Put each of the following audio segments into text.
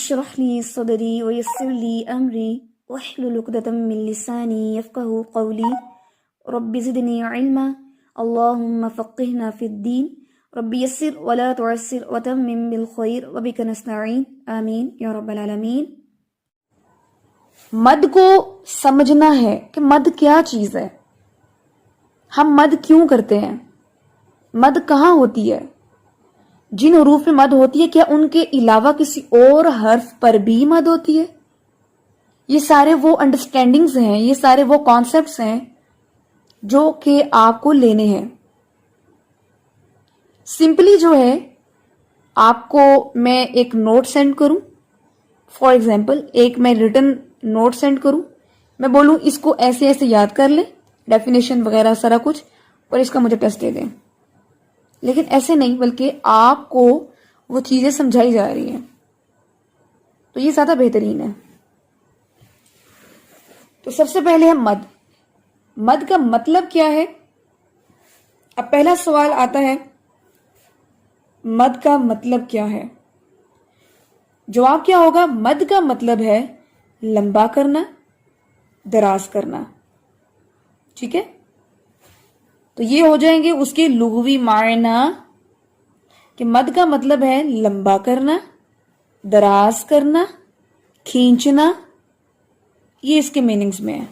اشرح لي صدري ويسر لي أمري واحلل عقدة من لساني يفقهوا قولي رب زدني علما اللهم فقهنا في الدين رب يسر ولا تعسر وتمم بالخير وبك نستعين آمین یا رب العالمین۔ مد کو سمجھنا ہے کہ مد کیا چیز ہے، ہم مد کیوں کرتے ہیں، مد کہاں ہوتی ہے، جن حروف میں مد ہوتی ہے کیا ان کے علاوہ کسی اور حرف پر بھی مد ہوتی ہے؟ یہ سارے وہ انڈرسٹینڈنگز ہیں، یہ سارے وہ کانسیپٹس ہیں جو کہ آپ کو لینے ہیں۔ سمپلی جو ہے آپ کو میں ایک نوٹ سینڈ کروں، فار ایگزامپل ایک میں ریٹن نوٹ سینڈ کروں، میں بولوں اس کو ایسے ایسے یاد کر لیں، ڈیفینیشن وغیرہ سارا کچھ، اور اس کا مجھے ٹیسٹ دے دیں، لیکن ایسے نہیں بلکہ آپ کو وہ چیزیں سمجھائی جا رہی ہیں، تو یہ زیادہ بہترین ہے۔ تو سب سے پہلے ہے مد۔ مد کا مطلب کیا ہے؟ اب پہلا سوال آتا ہے مد کا مطلب کیا ہے؟ جواب کیا ہوگا؟ مد کا مطلب ہے لمبا کرنا، دراز کرنا، ٹھیک ہے؟ تو یہ ہو جائیں گے اس کے لغوی معنی کہ مد کا مطلب ہے لمبا کرنا، دراز کرنا، کھینچنا، یہ اس کے میننگز میں ہے۔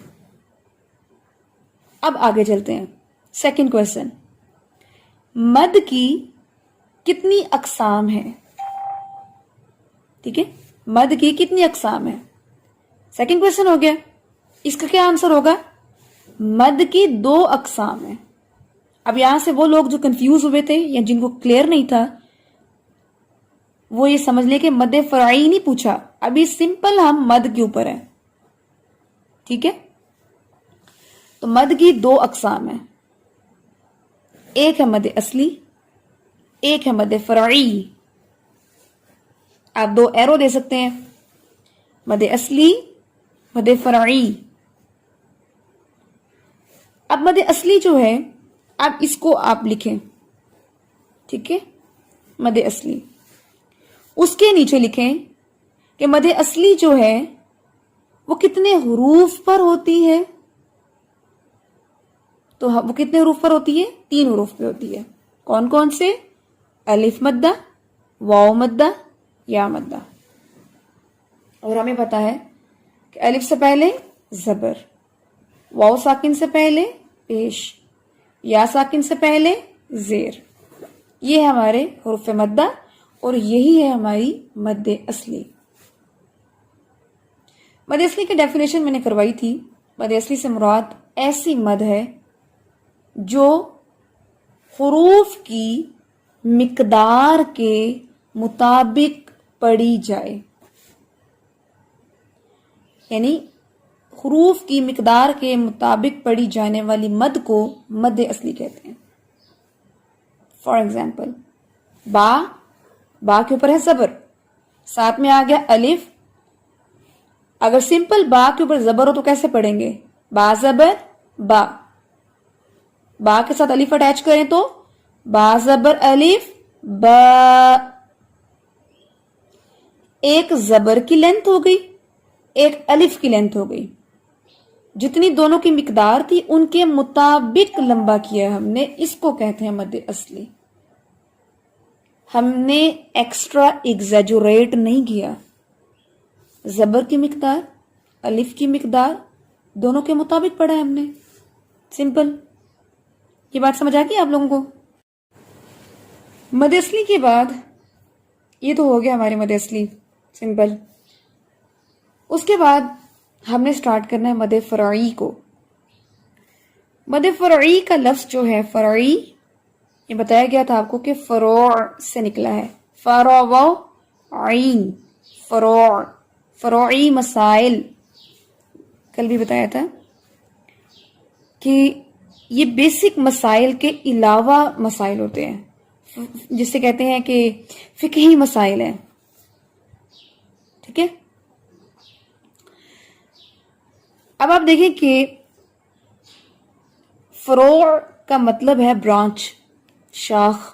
اب آگے چلتے ہیں، سیکنڈ کویسچن، مد کی کتنی اقسام ہیں؟ ٹھیک ہے، مد کی کتنی اقسام ہیں؟ سیکنڈ کویسچن ہو گیا، اس کا کیا آنسر ہوگا؟ مد کی 2 اقسام ہیں۔ اب یہاں سے وہ لوگ جو کنفیوز ہوئے تھے یا جن کو کلیئر نہیں تھا وہ یہ سمجھ لے کہ مد فرعی نہیں پوچھا، ابھی سمپل ہم مد کے اوپر ہیں، ٹھیک ہے؟ تو مد کی 2 اقسام ہیں، ایک ہے مد اصلی، ایک ہے مد فرعی۔ آپ 2 ایرو دے سکتے ہیں، مد اصلی، مد فرعی۔ اب مد اصلی جو ہے اب اس کو آپ لکھیں، ٹھیک ہے؟ مد اصلی، اس کے نیچے لکھیں کہ مد اصلی جو ہے وہ کتنے حروف پر ہوتی ہے؟ تو وہ کتنے حروف پر ہوتی ہے؟ 3 حروف پہ ہوتی ہے۔ کون کون سے؟ الف مدہ، واو مدہ، یا مدہ۔ اور ہمیں پتا ہے کہ الف سے پہلے زبر، واو ساکن سے پہلے پیش، یا ساکن سے پہلے زیر، یہ ہمارے حروف مدہ اور یہی ہے ہماری مد اصلی۔ مد اصلی کی ڈیفینیشن میں نے کروائی تھی۔ مد اصلی سے مراد ایسی مد ہے جو حروف کی مقدار کے مطابق پڑھی جائے، یعنی حروف کی مقدار کے مطابق پڑھی جانے والی مد کو مد اصلی کہتے ہیں۔ فار ایگزامپل با، با کے اوپر ہے زبر، ساتھ میں آ گیا الف، اگر سمپل با کے اوپر زبر ہو تو کیسے پڑھیں گے؟ با زبر با، با کے ساتھ الف اٹیچ کریں تو با زبر الف با، ایک زبر کی لینتھ ہو گئی، ایک الف کی لینتھ ہو گئی، جتنی دونوں کی مقدار تھی ان کے مطابق لمبا کیا ہم نے، اس کو کہتے ہیں مد اصلی۔ ہم نے ایکسٹرا ایگزیجوریٹ نہیں کیا، زبر کی مقدار، الف کی مقدار دونوں کے مطابق پڑھا ہے ہم نے، سمپل۔ یہ بات سمجھ آ گئی آپ لوگوں کو؟ مد اصلی کے بعد یہ تو ہو گیا ہمارے مد اصلی، سمپل۔ اس کے بعد ہم نے سٹارٹ کرنا ہے مد فرعی کو۔ مد فرعی کا لفظ جو ہے فرعی، یہ بتایا گیا تھا آپ کو کہ فروع سے نکلا ہے، فرع عین، فروع، فروعی مسائل، کل بھی بتایا تھا کہ یہ بیسک مسائل کے علاوہ مسائل ہوتے ہیں، جسے کہتے ہیں کہ فقہی مسائل ہیں، ٹھیک ہے؟ اب آپ دیکھیں کہ فروع کا مطلب ہے برانچ، شاخ۔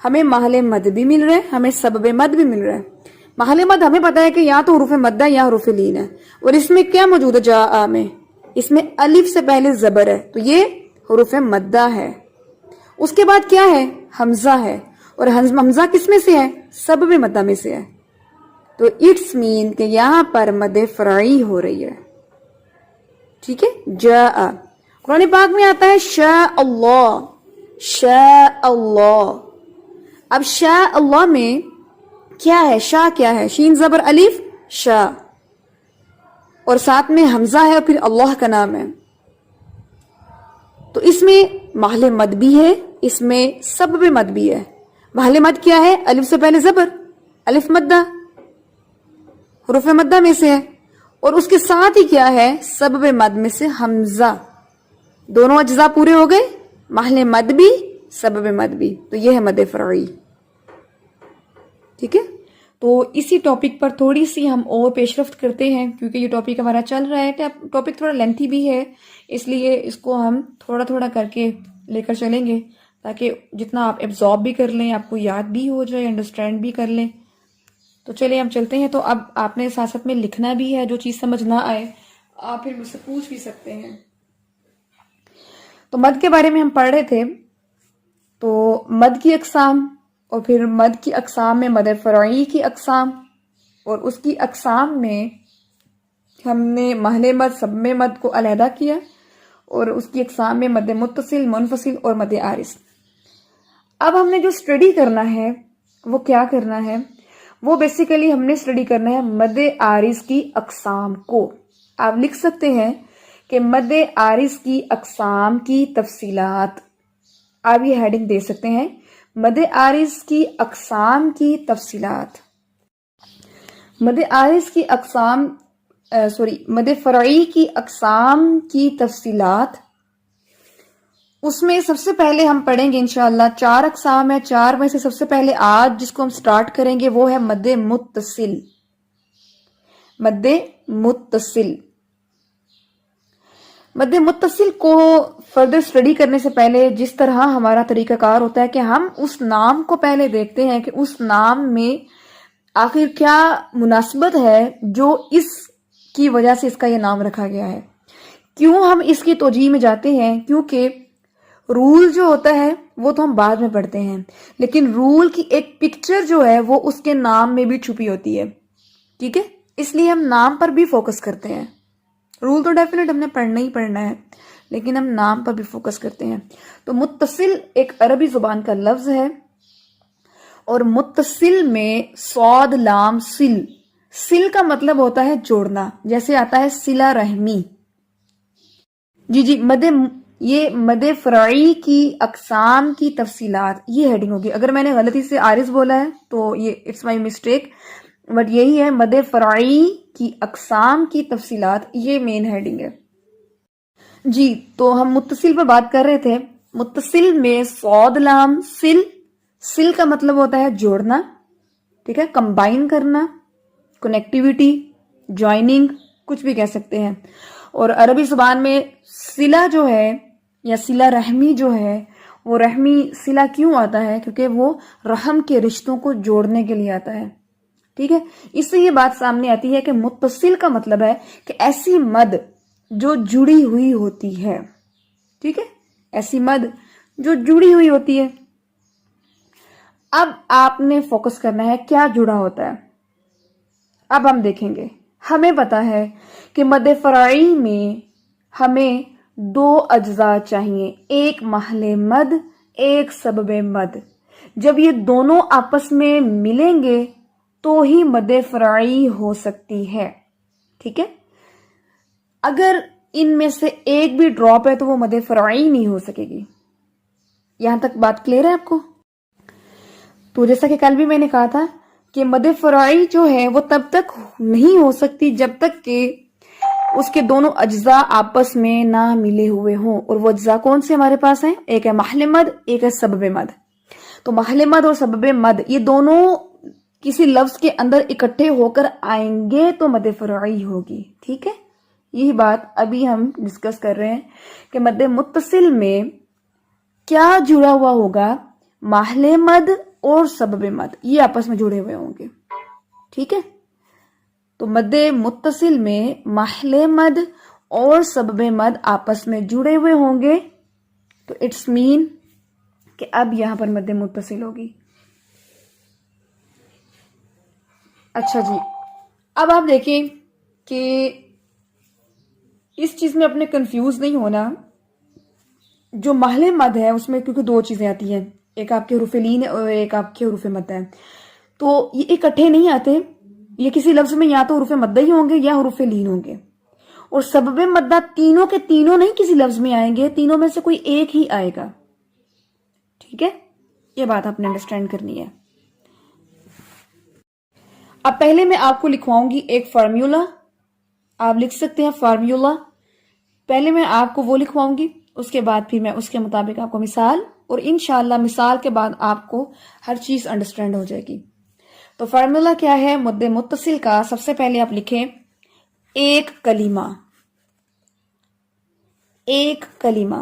ہمیں محل مد بھی مل رہا ہے, ہمیں سبب مد بھی مل رہا ہے. محل مد ہمیں پتا ہے کہ یا تو حروف مد ہے یا حروف لین ہے, اور اس میں کیا موجود ہے جاء میں, اس میں الف سے پہلے زبر ہے, تو یہ حروف مدہ ہے. اس کے بعد کیا ہے, حمزہ ہے, اور حمزہ کس میں سے ہے, سبب مدہ میں سے ہے. تو اٹس مین کہ یہاں پر مد فرعی ہو رہی ہے. ٹھیک ہے, جاء قرآن پاک میں آتا ہے شاء اللہ, شاء اللہ. اب شاء اللہ میں کیا ہے, شاء کیا ہے, شین زبر الف شاء, اور ساتھ میں حمزہ ہے اور پھر اللہ کا نام ہے. تو اس میں محل مد بھی ہے, اس میں سبب مد بھی ہے. محل مد کیا ہے, الف سے پہلے زبر, الف مدہ, حروف مدہ میں سے ہے, اور اس کے ساتھ ہی کیا ہے, سبب مد میں سے حمزہ. دونوں اجزاء پورے ہو گئے, محل مد بھی سبب مد بھی, تو یہ ہے مد فرعی. ٹھیک ہے, تو اسی ٹاپک پر تھوڑی سی ہم اور پیش رفت کرتے ہیں, کیونکہ یہ ٹاپک ہمارا چل رہا ہے. ٹاپک تھوڑا لینتھی بھی ہے, اس لیے اس کو ہم تھوڑا تھوڑا کر کے لے کر چلیں گے, تاکہ جتنا آپ ایبزارب بھی کر لیں, آپ کو یاد بھی ہو جائے, انڈرسٹینڈ بھی کر لیں. تو چلیں ہم چلتے ہیں. تو اب آپ نے ساتھ ساتھ میں لکھنا بھی ہے, جو چیز سمجھ نہ آئے آپ پھر مجھ سے پوچھ بھی سکتے ہیں. تو مد کے بارے میں ہم پڑھ رہے تھے. تو مد کی اقسام, اور پھر مد کی اقسام میں مد فرعی کی اقسام, اور اس کی اقسام میں ہم نے محل مد, سبب مد کو علیحدہ کیا, اور اس کی اقسام میں مد متصل, منفصل اور مد عارض. اب ہم نے جو اسٹڈی کرنا ہے وہ کیا کرنا ہے, وہ بیسیکلی ہم نے اسٹڈی کرنا ہے مد عارض کی اقسام کو. آپ لکھ سکتے ہیں کہ مد عارض کی اقسام کی تفصیلات. آپ یہ ہیڈنگ دے سکتے ہیں, مد عارض کی اقسام کی تفصیلات. مد عارض کی اقسام مد فرعی کی اقسام کی تفصیلات. اس میں سب سے پہلے ہم پڑھیں گے انشاءاللہ 4 اقسام ہے. 4 میں سے سب سے پہلے آج جس کو ہم سٹارٹ کریں گے وہ ہے مد متصل. مد متصل. مد متصل کو فردر اسٹڈی کرنے سے پہلے جس طرح ہمارا طریقہ کار ہوتا ہے کہ ہم اس نام کو پہلے دیکھتے ہیں کہ اس نام میں آخر کیا مناسبت ہے جو اس کی وجہ سے اس کا یہ نام رکھا گیا ہے. کیوں ہم اس کی توجیہ میں جاتے ہیں, کیونکہ رول جو ہوتا ہے وہ تو ہم بعد میں پڑھتے ہیں, لیکن رول کی ایک پکچر جو ہے وہ اس کے نام میں بھی چھپی ہوتی ہے. ٹھیک ہے, اس لیے ہم نام پر بھی فوکس کرتے ہیں. رول تو ڈیفینیٹ ہم نے پڑھنا ہی پڑھنا ہے, لیکن ہم نام پر بھی فوکس کرتے ہیں. تو متصل ایک عربی زبان کا لفظ ہے, اور متصل میں صاد لام سل. سل کا مطلب ہوتا ہے جوڑنا, جیسے آتا ہے صلہ رحمی. جی یہ مد فرعی کی اقسام کی تفصیلات, یہ ہیڈنگ ہوگی. اگر میں نے غلطی سے عارض بولا ہے تو یہ اٹس مائی مسٹیک, بٹ یہی ہے مد فرعی کی اقسام کی تفصیلات, یہ مین ہیڈنگ ہے. جی, تو ہم متصل پر بات کر رہے تھے. متصل میں صاد لام سل. سل کا مطلب ہوتا ہے جوڑنا, ٹھیک ہے, کمبائن کرنا, کنیکٹیویٹی, جوائننگ, کچھ بھی کہہ سکتے ہیں. اور عربی زبان میں صلہ جو ہے یا صلہ رحمی جو ہے, وہ رحمی صلہ کیوں آتا ہے, کیونکہ وہ رحم کے رشتوں کو جوڑنے کے لیے آتا ہے. ٹھیک ہے, اس سے یہ بات سامنے آتی ہے کہ متصل کا مطلب ہے کہ ایسی مد جو جڑی ہوئی ہوتی ہے. ٹھیک ہے, ایسی مد جو جڑی ہوئی ہوتی ہے. اب آپ نے فوکس کرنا ہے کیا جڑا ہوتا ہے. اب ہم دیکھیں گے, ہمیں پتا ہے کہ مد فرعی میں ہمیں 2 اجزاء چاہیے, ایک محل مد, ایک سبب مد. جب یہ دونوں آپس میں ملیں گے تو ہی مد فرعی ہو سکتی ہے. ٹھیک ہے, اگر ان میں سے ایک بھی ڈراپ ہے تو وہ مد فرعی نہیں ہو سکے گی. یہاں تک بات کلیئر ہے آپ کو؟ تو جیسا کہ کل بھی میں نے کہا تھا کہ مد فرعی جو ہے وہ تب تک نہیں ہو سکتی جب تک کہ اس کے دونوں اجزاء آپس میں نہ ملے ہوئے ہوں. اور وہ اجزاء کون سے ہمارے پاس ہیں؟ ایک ہے محل مد, ایک ہے سبب مد. تو محل مد اور سبب مد یہ دونوں کسی لفظ کے اندر اکٹھے ہو کر آئیں گے تو مد فرعی ہوگی. ٹھیک ہے, یہی بات ابھی ہم ڈسکس کر رہے ہیں کہ مد متصل میں کیا جڑا ہوا ہوگا, محل مد اور سبب مد یہ آپس میں جڑے ہوئے ہوں گے. ٹھیک ہے, تو مد متصل میں محل مد اور سبب مد آپس میں جڑے ہوئے ہوں گے, تو اٹس مین کہ اب یہاں پر مد متصل ہوگی. اچھا جی, اب آپ دیکھیں کہ اس چیز میں اپنے کنفیوز نہیں ہونا. جو محل مد ہے اس میں کیونکہ دو چیزیں آتی ہیں, ایک آپ کے حروف لین ہے اور ایک آپ کے حروف مد ہے, تو یہ اکٹھے نہیں آتے. یہ کسی لفظ میں یا تو حروف مدہ ہی ہوں گے یا حروف لین ہوں گے, اور سبب مدہ تینوں کے تینوں نہیں کسی لفظ میں آئیں گے, تینوں میں سے کوئی ایک ہی آئے گا. ٹھیک ہے, یہ بات آپ نے انڈرسٹینڈ کرنی ہے. اب پہلے میں آپ کو لکھواؤں گی ایک فارمولا, آپ لکھ سکتے ہیں فارمولا. پہلے میں آپ کو وہ لکھواؤں گی, اس کے بعد پھر میں اس کے مطابق آپ کو مثال, اور انشاءاللہ مثال کے بعد آپ کو ہر چیز انڈرسٹینڈ ہو جائے گی. تو فارمولا کیا ہے مد متصل کا؟ سب سے پہلے آپ لکھیں ایک کلمہ. ایک کلمہ,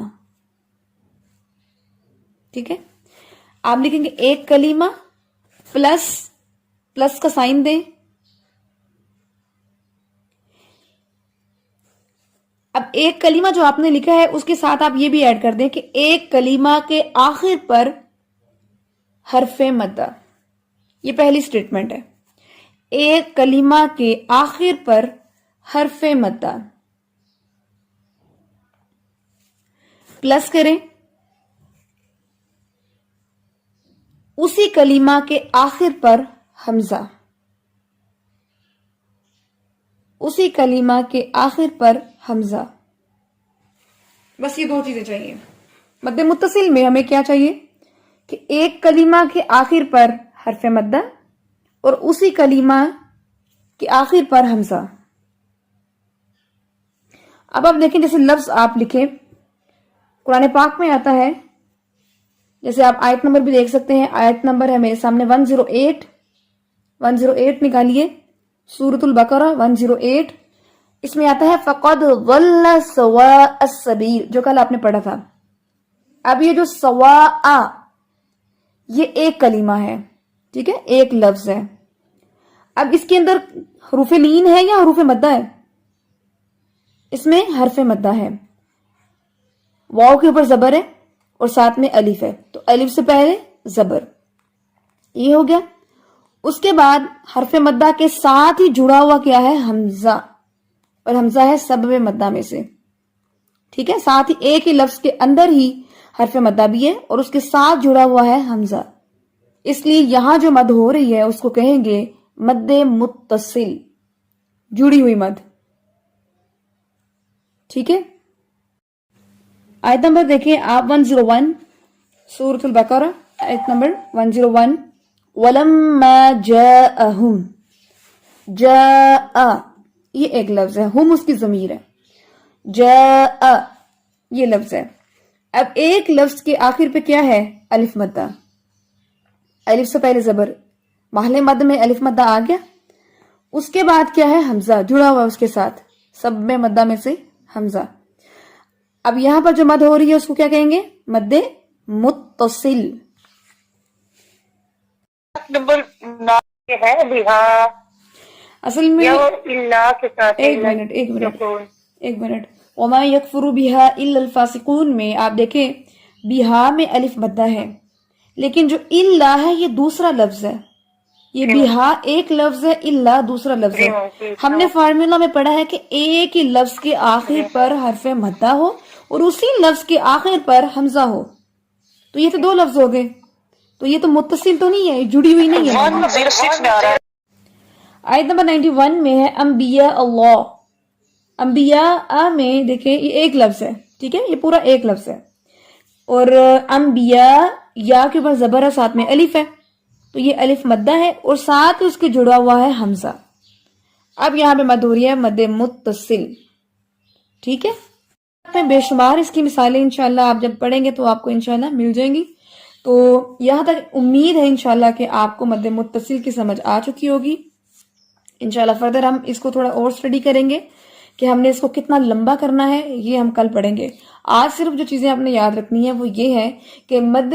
ٹھیک ہے, آپ لکھیں گے ایک کلمہ پلس کا سائن دیں. اب ایک کلمہ جو آپ نے لکھا ہے اس کے ساتھ آپ یہ بھی ایڈ کر دیں کہ ایک کلمہ کے آخر پر حرف مدہ. یہ پہلی سٹیٹمنٹ ہے, ایک کلمہ کے آخر پر حرف مدہ. پلس کریں اسی کلمہ کے آخر پر حمزہ. اسی کلمہ کے آخر پر حمزہ. بس یہ دو چیزیں چاہیے. مد متصل میں ہمیں کیا چاہیے کہ ایک کلمہ کے آخر پر حرف مدہ اور اسی کلمہ کے آخر پر حمزہ. اب آپ دیکھیں جیسے لفظ آپ لکھیں قرآن پاک میں آتا ہے, جیسے آپ آیت نمبر بھی دیکھ سکتے ہیں. آیت نمبر ہے میرے سامنے 108 نکالیے, سورۃ البقرہ 108. اس میں آتا ہے فقد ضل سواء السبیل, جو کل آپ نے پڑھا تھا. اب یہ جو سواء یہ ایک کلمہ ہے, ٹھیک ہے, ایک لفظ ہے. اب اس کے اندر حروف لین ہے یا حروف مدہ ہے؟ اس میں حرف مدہ ہے. واو کے اوپر زبر ہے اور ساتھ میں الف ہے, تو الف سے پہلے زبر, یہ ہو گیا. اس کے بعد حرف مدہ کے ساتھ ہی جڑا ہوا کیا ہے؟ حمزہ, اور حمزہ ہے سبب مدہ میں سے. ٹھیک ہے, ساتھ ہی ایک ہی لفظ کے اندر ہی حرف مدہ بھی ہے اور اس کے ساتھ جڑا ہوا ہے حمزہ. اس لیے یہاں جو مد ہو رہی ہے اس کو کہیں گے مد متصل, جڑی ہوئی مد. ٹھیک ہے, آیت نمبر دیکھیں آپ 101 سورۃ البقرہ آیت نمبر 101. وَلَمَّا جَاءَهُمْ, جاء یہ ایک لفظ ہے, ہم اس کی ضمیر ہے, جاء یہ لفظ ہے. اب ایک لفظ کے آخر پہ کیا ہے؟ الف مدہ. الف سے پہلے زبر, محل مد میں الف مدہ آ گیا. اس کے بعد کیا ہے؟ حمزہ جڑا ہوا اس کے ساتھ, سب میں مدہ میں سے حمزہ. اب یہاں پر جو مد ہو رہی ہے اس کو کیا کہیں گے؟ مد متصل. نمبر 9 ہے بہا, اصل میں ایک منٹ وما یکفر بہا الا الفاسقون میں آپ دیکھیں بہا میں الف مدہ ہے, لیکن جو الا ہے یہ دوسرا لفظ ہے. یہ بہا ایک لفظ ہے, الا دوسرا لفظ ہے. ہم نے فارمولا میں پڑھا ہے کہ ایک ہی لفظ کے آخر پر حرف مدہ ہو اور اسی لفظ کے آخر پر حمزہ ہو, تو یہ تو دو لفظ ہو گئے. تو یہ تو متصل تو نہیں ہے, جڑی ہوئی نہیں ہے. آیت نمبر 91 میں ہے انبیاء اللہ. انبیاء میں دیکھیں یہ ایک لفظ ہے, ٹھیک ہے, یہ پورا ایک لفظ ہے. اور انبیاء یا کے اوپر زبر ہے, ساتھ میں الف ہے, تو یہ الف مدہ ہے اور ساتھ اس کے جڑا ہوا ہے حمزہ. اب یہاں پہ مد ہو رہی ہے مد متصل. ٹھیک ہے, بے شمار اس کی مثالیں انشاءاللہ آپ جب پڑھیں گے تو آپ کو انشاءاللہ مل جائیں گی. تو یہاں تک امید ہے انشاءاللہ کہ آپ کو مد متصل کی سمجھ آ چکی ہوگی. انشاءاللہ فردر ہم اس کو تھوڑا اور اسٹڈی کریں گے کہ ہم نے اس کو کتنا لمبا کرنا ہے, یہ ہم کل پڑھیں گے. آج صرف جو چیزیں آپ نے یاد رکھنی ہے وہ یہ ہے کہ مد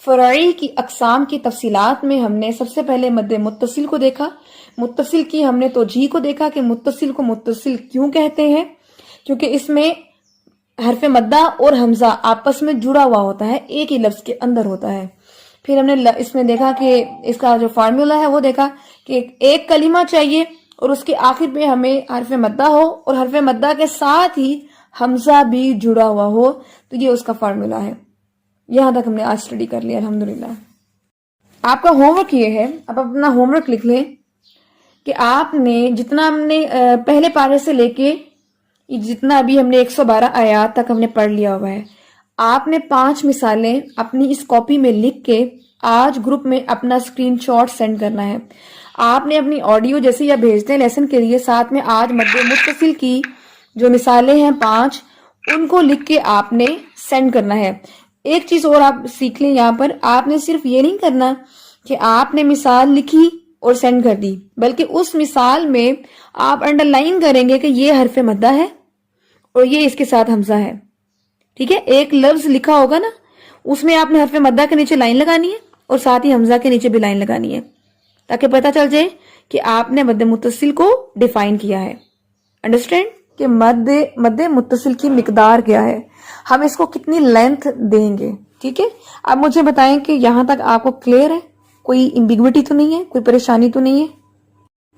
فرعی کی اقسام کی تفصیلات میں ہم نے سب سے پہلے مد متصل کو دیکھا، متصل کی ہم نے توجیہ کو دیکھا کہ متصل کو متصل کیوں کہتے ہیں، کیونکہ اس میں حرف مدہ اور حمزہ آپس میں جڑا ہوا ہوتا ہے، ایک ہی لفظ کے اندر ہوتا ہے۔ پھر ہم نے اس میں دیکھا کہ اس کا جو فارمولا ہے وہ دیکھا کہ ایک کلمہ چاہیے اور اس کے آخر پہ ہمیں حرف مدہ ہو اور حرف مدہ کے ساتھ ہی حمزہ بھی جڑا ہوا ہو، تو یہ اس کا فارمولا ہے۔ یہاں تک ہم نے آج اسٹڈی کر لیا الحمدللہ۔ آپ کا ہوم ورک یہ ہے، اب اپنا ہوم ورک لکھ لیں کہ آپ نے جتنا ہم نے پہلے پارے سے لے کے جتنا ابھی ہم نے 112 آیات تک ہم نے پڑھ لیا ہوا ہے، آپ نے 5 مثالیں اپنی اس کاپی میں لکھ کے آج گروپ میں اپنا اسکرین شاٹ سینڈ کرنا ہے۔ آپ نے اپنی آڈیو جیسے یا بھیجتے ہیں لیسن کے لیے، ساتھ میں آج مد متصل کی جو مثالیں ہیں 5 ان کو لکھ کے آپ نے سینڈ کرنا ہے۔ ایک چیز اور آپ سیکھ لیں، یہاں پر آپ نے صرف یہ نہیں کرنا کہ آپ نے مثال لکھی اور سینڈ کر دی، بلکہ اس مثال میں آپ انڈر لائن کریں گے کہ یہ حرف مدہ ہے اور یہ اس کے ساتھ حمزہ ہے، ٹھیک ہے؟ ایک لفظ لکھا ہوگا نا، اس میں آپ نے حرف مدہ کے نیچے لائن لگانی ہے اور ساتھ ہی حمزہ کے نیچے بھی لائن لگانی ہے، تاکہ پتہ چل جائے کہ آپ نے مد متصل کو ڈیفائن کیا ہے۔ انڈرسٹینڈ کہ مد متصل کی مقدار کیا ہے، ہم اس کو کتنی لینتھ دیں گے، ٹھیک ہے؟ اب مجھے بتائیں کہ یہاں تک آپ کو کلیئر ہے، کوئی امبیگوٹی تو نہیں ہے، کوئی پریشانی تو نہیں ہے؟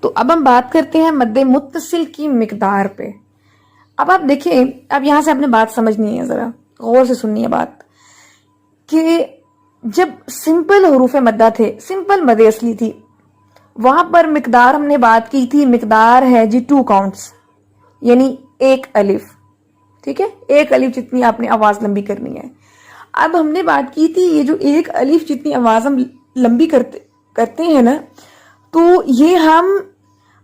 تو اب ہم بات کرتے ہیں مد متصل کی مقدار پہ۔ اب آپ دیکھیں، اب یہاں سے آپ نے بات سمجھنی ہے، ذرا غور سے سننی ہے بات، کہ جب سمپل حروف مدہ تھے، سمپل مد اصلی تھی، وہاں پر مقدار ہم نے بات کی تھی، مقدار ہے جی 2 کاؤنٹس، یعنی ایک الف، ٹھیک ہے؟ ایک الف جتنی آپ نے آواز لمبی کرنی ہے۔ اب ہم نے بات کی تھی یہ جو ایک الف جتنی آواز ہم لمبی کرتے ہیں نا، تو یہ ہم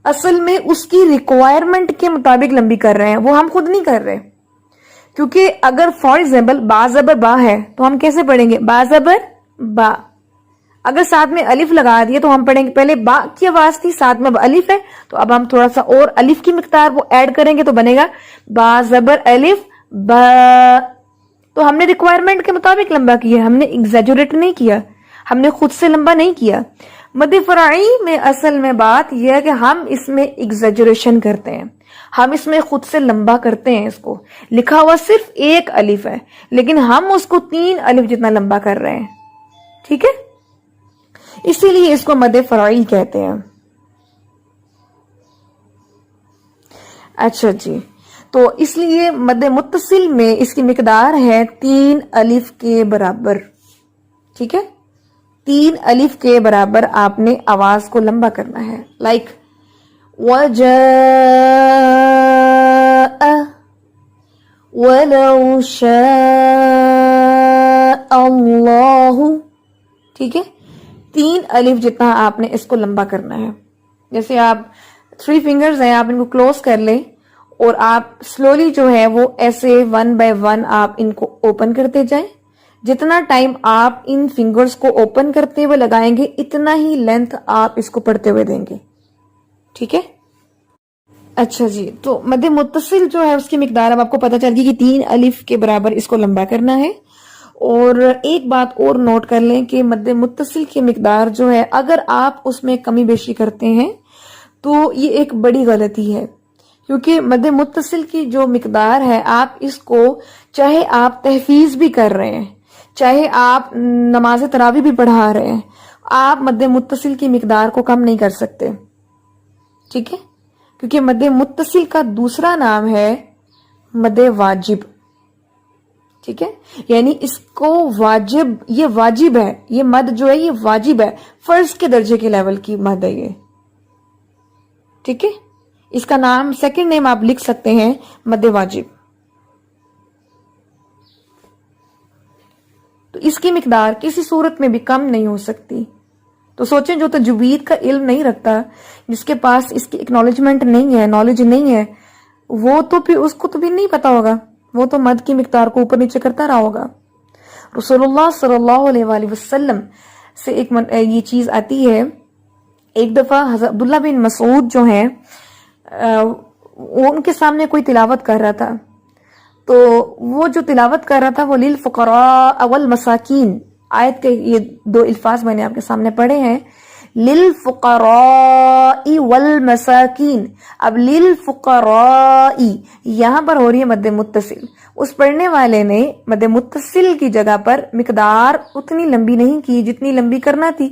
اصل میں اس کی ریکوائرمنٹ کے مطابق لمبی کر رہے ہیں، وہ ہم خود نہیں کر رہے، کیونکہ اگر فار ایگزامپل با زبر با ہے تو ہم کیسے پڑھیں گے؟ با زبر با۔ اگر ساتھ میں الف لگا دیے تو ہم پڑھیں گے، پہلے با کی آواز تھی، ساتھ میں الف ہے، تو اب ہم تھوڑا سا اور الف کی مقدار وہ ایڈ کریں گے تو بنے گا با زبر الف با۔ تو ہم نے ریکوائرمنٹ کے مطابق لمبا کیا، ہم نے ایگزیجوریٹ نہیں کیا، ہم نے خود سے لمبا نہیں کیا۔ مد فرعی میں اصل میں بات یہ ہے کہ ہم اس میں ایگزیجوریشن کرتے ہیں، ہم اس میں خود سے لمبا کرتے ہیں، اس کو لکھا ہوا صرف ایک الف ہے لیکن ہم اس کو 3 الف جتنا لمبا کر رہے ہیں، ٹھیک ہے؟ اسی لیے اس کو مد فرعی کہتے ہیں۔ اچھا جی، تو اس لیے مد متصل میں اس کی مقدار ہے 3 الف کے برابر، ٹھیک ہے؟ 3 الف کے برابر آپ نے آواز کو لمبا کرنا ہے، لائک وَجَاءَ وَلَوْ شَاءَ اللَّهُ، ٹھیک ہے؟ 3 الف جتنا آپ نے اس کو لمبا کرنا ہے۔ جیسے آپ 3 فنگرز ہیں، آپ ان کو کلوز کر لیں اور آپ سلولی جو ہے وہ ایسے 1 بائی 1 آپ ان کو اوپن کرتے جائیں۔ جتنا ٹائم آپ ان فنگرز کو اوپن کرتے ہوئے لگائیں گے اتنا ہی لینتھ آپ اس کو پڑھتے ہوئے دیں گے، ٹھیک ہے؟ اچھا جی، تو مد متصل جو ہے اس کی مقدار اب آپ کو پتہ چل گئی کہ 3 الف کے برابر اس کو لمبا کرنا ہے۔ اور ایک بات اور نوٹ کر لیں کہ مد متصل کی مقدار جو ہے اگر آپ اس میں کمی بیشی کرتے ہیں تو یہ ایک بڑی غلطی ہے، کیونکہ مد متصل کی جو مقدار ہے آپ اس کو چاہے آپ تحفیظ بھی کر رہے ہیں، چاہے آپ نماز تراویح بھی پڑھا رہے ہیں، آپ مد متصل کی مقدار کو کم نہیں کر سکتے، ٹھیک ہے؟ کیونکہ مد متصل کا دوسرا نام ہے مد واجب، ٹھیک ہے؟ یعنی اس کو واجب، یہ واجب ہے، یہ مد جو ہے یہ واجب ہے، فرض کے درجے کے لیول کی مد ہے یہ، ٹھیک ہے؟ اس کا نام سیکنڈ نیم آپ لکھ سکتے ہیں مد واجب۔ تو اس کی مقدار کسی صورت میں بھی کم نہیں ہو سکتی۔ تو سوچیں جو تجوید کا علم نہیں رکھتا، جس کے پاس اس کی اکنالجمنٹ نہیں ہے، نالج نہیں ہے، وہ تو پھر اس کو تو بھی نہیں پتا ہوگا، وہ تو مد کی مقدار کو اوپر نیچے کرتا رہا ہوگا۔ رسول اللہ صلی اللہ علیہ وآلہ وسلم سے ایک یہ چیز آتی ہے، ایک دفعہ حضرت عبداللہ بن مسعود جو ہیں ان کے سامنے کوئی تلاوت کر رہا تھا، تو وہ جو تلاوت کر رہا تھا وہ للفقراء والمساکین، آیت کے یہ دو الفاظ میں نے آپ کے سامنے پڑھے ہیں، للفقراء والمساکین. اب للفقراء یہاں پر ہو رہی ہے مد متصل. اس پڑھنے والے نے مد متصل کی جگہ پر مقدار اتنی لمبی نہیں کی جتنی لمبی کرنا تھی.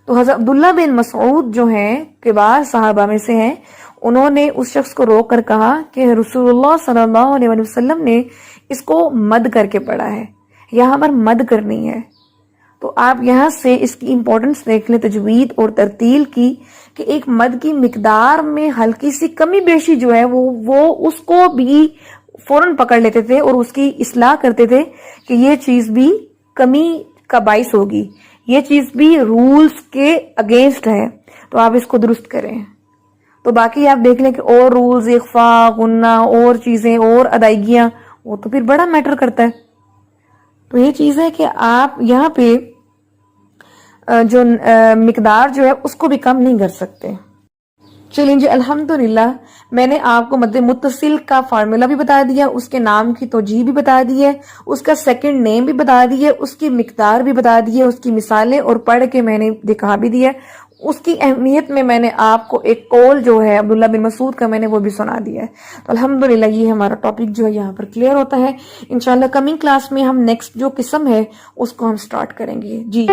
تو حضرت عبداللہ بن مسعود جو ہیں کبار صحابہ میں سے ہیں، انہوں نے اس شخص کو روک کر کہا کہ رسول اللہ صلی اللہ علیہ وسلم نے اس کو مد کر کے پڑھا ہے، یہاں پر مد کرنی ہے. تو آپ یہاں سے اس کی امپورٹنس دیکھ لیں تجوید اور ترتیل کی، کہ ایک مد کی مقدار میں ہلکی سی کمی بیشی جو ہے وہ اس کو بھی فوراً پکڑ لیتے تھے اور اس کی اصلاح کرتے تھے کہ یہ چیز بھی کمی کا باعث ہوگی، یہ چیز بھی رولز کے اگینسٹ ہے، تو آپ اس کو درست کریں. تو باقی آپ دیکھ لیں کہ اور رولز، اخفاء، غنہ، اور چیزیں اور ادائیگیاں، وہ تو پھر بڑا میٹر کرتا ہے. تو یہ چیز ہے کہ آپ یہاں پہ جو مقدار جو ہے اس کو بھی کم نہیں کر سکتے. چلیں جی، الحمدللہ میں نے آپ کو مد متصل کا فارمولا بھی بتا دیا، اس کے نام کی توجیہ بھی بتا دی ہے، اس کا سیکنڈ نیم بھی بتا دی ہے، اس کی مقدار بھی بتا دی ہے، اس کی مثالیں اور پڑھ کے میں نے دکھا بھی دیا. اس کی اہمیت میں نے آپ کو ایک قول جو ہے عبداللہ بن مسعود کا میں نے وہ بھی سنا دیا ہے. تو الحمدللہ یہ ہمارا ٹاپک جو ہے یہاں پر کلیئر ہوتا ہے. انشاءاللہ کمنگ کلاس میں ہم نیکسٹ جو قسم ہے اس کو ہم سٹارٹ کریں گے. جی